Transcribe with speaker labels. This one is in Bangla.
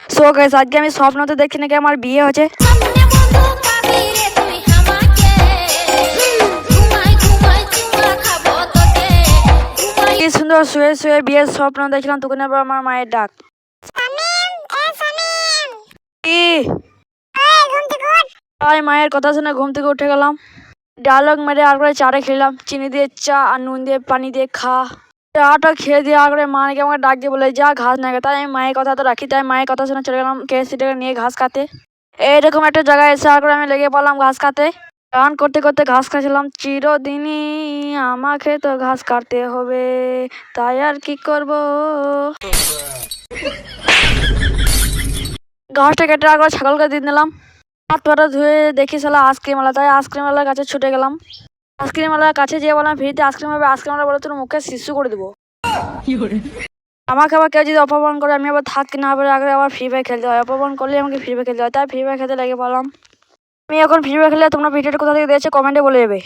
Speaker 1: সো গাইস, আজকে আমি স্বপ্নতে দেখছি নাকি আমার বিয়ে হচ্ছে। কি সুন্দর শুয়ে শুয়ে বিয়ের স্বপ্ন দেখলাম, তখন আবার আমার মায়ের ডাক। কি? তাই মায়ের কথা শুনে ঘুম থেকে উঠে গেলাম। ডায়লগ মেরে আর করে চাটা খেলাম, চিনি দিয়ে চা আর নুন দিয়ে পানি দিয়ে খা। চাটা খেয়ে দিয়ে আর করে মাকে আমাকে ডাক দিয়ে বলে যা ঘাস না। তাই আমি মায়ের কথা তো রাখি, তাই মায়ের কথা শুনে চলে গেলাম কেএসসিটাকে নিয়ে ঘাস খাতে। এইরকম একটা জায়গায় এসে আর করে আমি লেগে পড়লাম ঘাস খাতে। গান করতে করতে ঘাস খাচ্ছিলাম। চিরদিনই আমাকে তো ঘাস কাটতে হবে, তাই আর কি করব। ঘাসটা কেটে আর করে ছাগলকে দিয়ে দিলাম। হাত পাটা ধুয়ে দেখি শালা আইসক্রিম আলা, তাই আইসক্রিম আলার কাছে ছুটে গেলাম। আইসক্রিম আলার কাছে যেয়ে বললাম ফ্রিতে আইসক্রিম হবে। আইসক্রিম আলা বলে তোর মুখে শিশু করে দেবো। আমাকে আবার কেউ যদি অপমান করে আমি আবার থাকি না পারে আগে আবার ফ্রি ফায়ার খেলতে হয়। অপমান করলে আমাকে ফ্রি ফায়ার খেলতে হয়, তাই ফ্রি ফায়ার খেলতে লেগে পড়লাম। আমি এখন ফ্রি ফায়ার খেলে তোমরা ভিডিওটা কোথা থেকে দিয়েছো কমেন্টে বলে দেবে।